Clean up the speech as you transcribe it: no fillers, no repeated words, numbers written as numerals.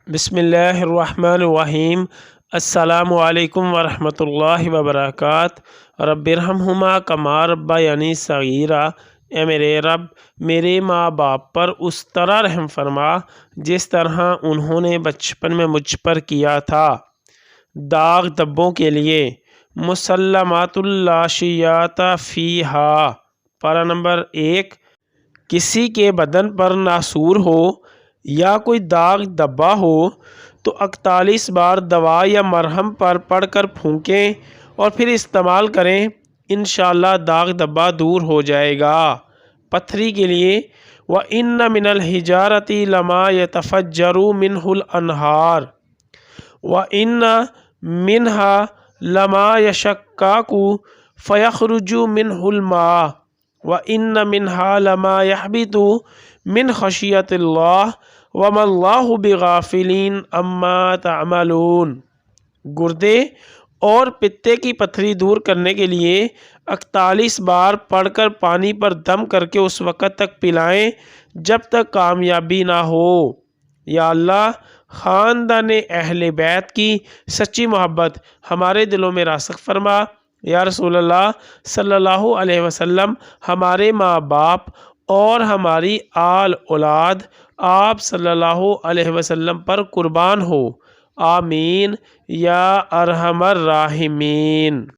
بسم اللہ الرحمن الرحیم۔ السلام علیکم ورحمۃ اللہ وبرکاتہ۔ رب ارحمہما کما ربیانی صغیرا۔ اے میرے رب، میرے ماں باپ پر اس طرح رحم فرما جس طرح انہوں نے بچپن میں مجھ پر کیا تھا۔ داغ دبوں کے لیے مسلمات لا شیاۃ فیہا۔ پارہ نمبر 1۔ کسی کے بدن پر ناسور ہو یا کوئی داغ دبا ہو تو 41 بار دوا یا مرہم پر پڑھ کر پھونکیں اور پھر استعمال کریں، انشاءاللہ داغ دبا دور ہو جائے گا۔ پتھری کے لیے وَإِنَّ مِنَ الْحِجَارَةِ لَمَا يَتَفَجَّرُ مِنْهُ الْأَنْهَارُ وَإِنَّ مِنْهَا لَمَا يَشَقَّقُ فَيَخْرُجُ مِنْهُ الْمَاءُ وَإِنَّ مِنْهَا لَمَا يَهْبِطُ مِنْ خَشْيَةِ اللَّهِ وَمَا اللَّهُ بِغَافِلٍ عَمَّا تَعْمَلُونَ۔ گردے اور پتے کی پتھری دور کرنے کے لیے 41 بار پڑھ کر پانی پر دم کر کے اس وقت تک پلائیں جب تک کامیابی نہ ہو۔ یا اللہ، خاندان اہل بیت کی سچی محبت ہمارے دلوں میں راسخ فرما۔ یا رسول اللہ صلی اللہ علیہ وسلم، ہمارے ماں باپ اور ہماری آل اولاد آپ صلی اللہ علیہ وسلم پر قربان ہو، آمین یا ارحم الراحمین۔